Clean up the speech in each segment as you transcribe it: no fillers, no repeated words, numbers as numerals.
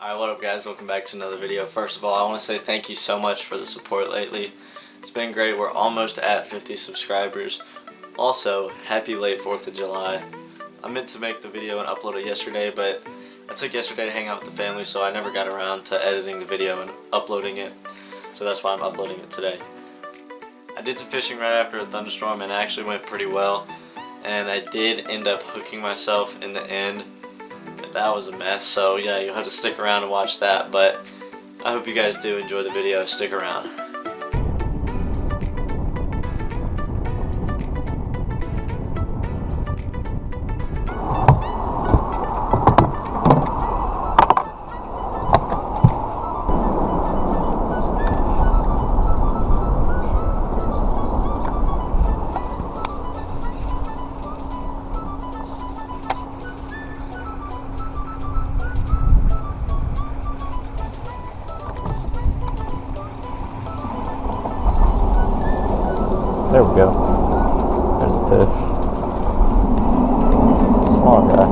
Alright, what up guys, welcome back to another video. First of all, I want to say thank you so much for the support lately. It's been great, we're almost at 50 subscribers. Also, happy late 4th of July. I meant to make the video and upload it yesterday, but I took yesterday to hang out with the family, so I never got around to editing the video and uploading it. So that's why I'm uploading it today. I did some fishing right after a thunderstorm and it actually went pretty well. And I did end up hooking myself in the end. That was a mess, so yeah, you'll have to stick around and watch that, but I hope you guys do enjoy the video. Stick around. There we go. There's a fish. Small guy.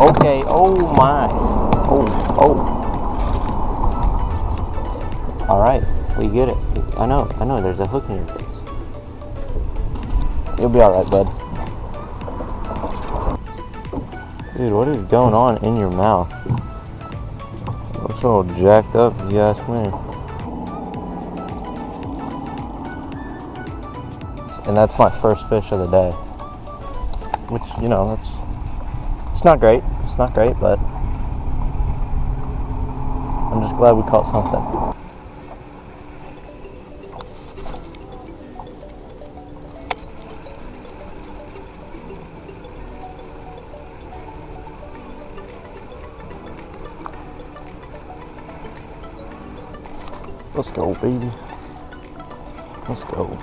Okay, oh my. Oh. Alright, we get it. I know, there's a hook in your face. You'll be alright, bud. Dude, what is going on in your mouth? Looks all jacked up, if you ask me. And that's my first fish of the day. Which, you know, it's not great. It's not great, but I'm just glad we caught something. Let's go, baby. Let's go.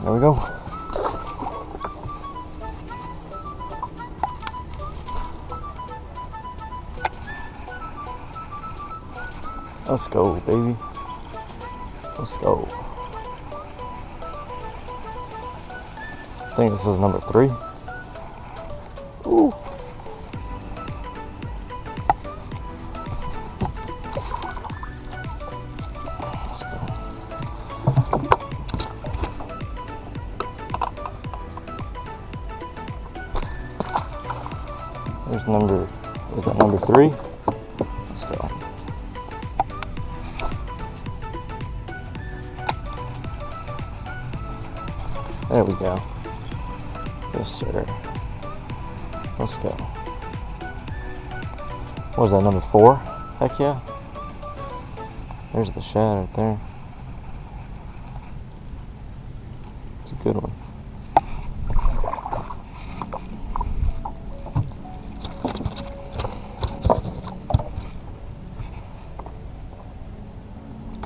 There we go. Let's go, baby. Let's go. I think this is number 3. Ooh. Let's go. There's number, is that number 3? Let's go. There we go. Yes, sir. Let's go. What was that, number 4? Heck yeah. There's the shad right there. It's a good one.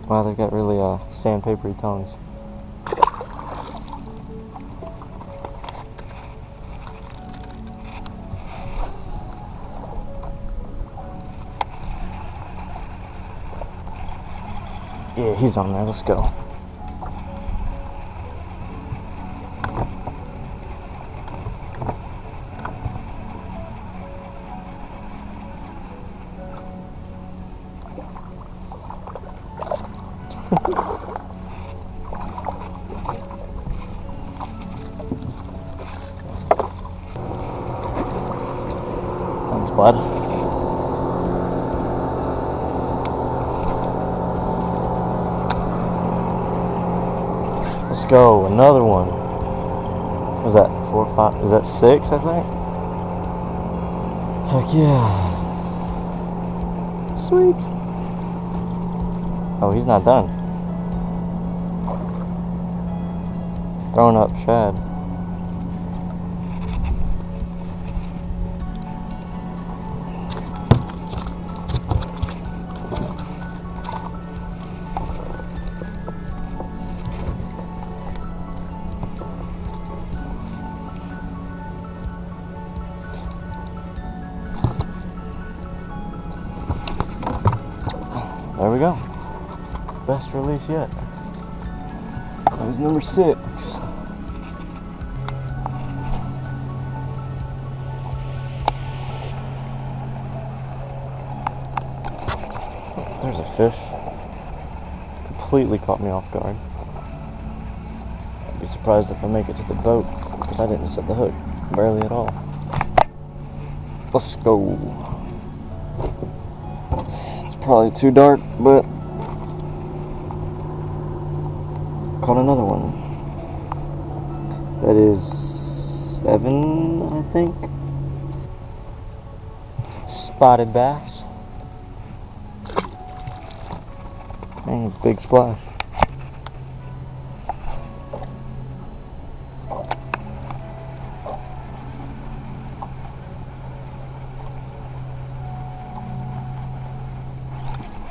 Wow, they've got really sandpapery tongues. Yeah, he's on there. Let's go. Thanks, bud. Let's go, another one. What was that 4 or 5? Is that 6, I think? Heck yeah. Sweet. Oh, he's not done. Throwing up shad. we go. Best release yet. That was number 6. There's a fish. Completely caught me off guard. I'd be surprised if I make it to the boat because I didn't set the hook. Barely at all. Let's go. It's probably too dark, but caught another one. That is 7, I think. Spotted bass. Dang, big splash.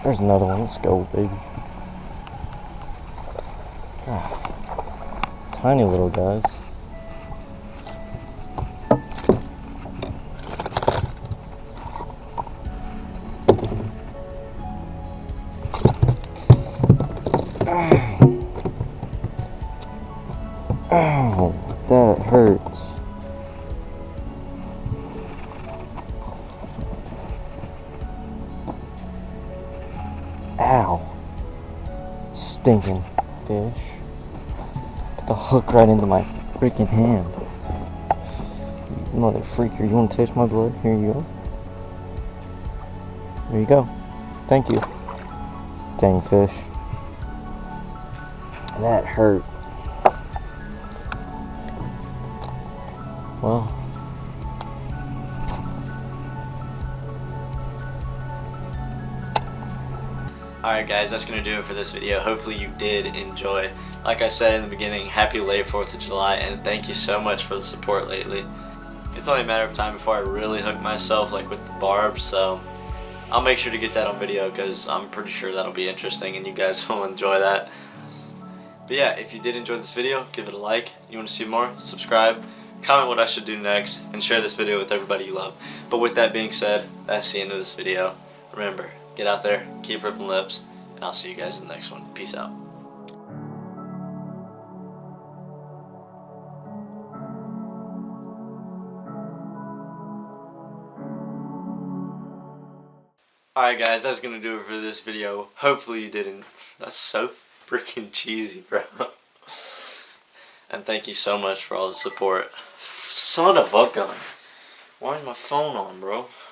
There's another one. Let's go, baby. Ah, tiny little guys. Oh, that hurts. Ow. Stinking fish. Put the hook right into my freaking hand. Mother freaker, you want to taste my blood? Here you go. There you go. Thank you. Dang fish. That hurt. Well. Alright guys, that's going to do it for this video. Hopefully you did enjoy. Like I said in the beginning, happy late 4th of July, and thank you so much for the support lately. It's only a matter of time before I really hook myself, like with the barbs, so I'll make sure to get that on video because I'm pretty sure that'll be interesting and you guys will enjoy that. But yeah, if you did enjoy this video, give it a like. You want to see more? Subscribe. Comment what I should do next, and share this video with everybody you love. But with that being said, that's the end of this video. Remember, get out there, keep ripping lips, and I'll see you guys in the next one. Peace out. Alright guys, that's gonna do it for this video. Hopefully you didn't. That's so freaking cheesy, bro. And thank you so much for all the support. Son of a gun. Why is my phone on, bro?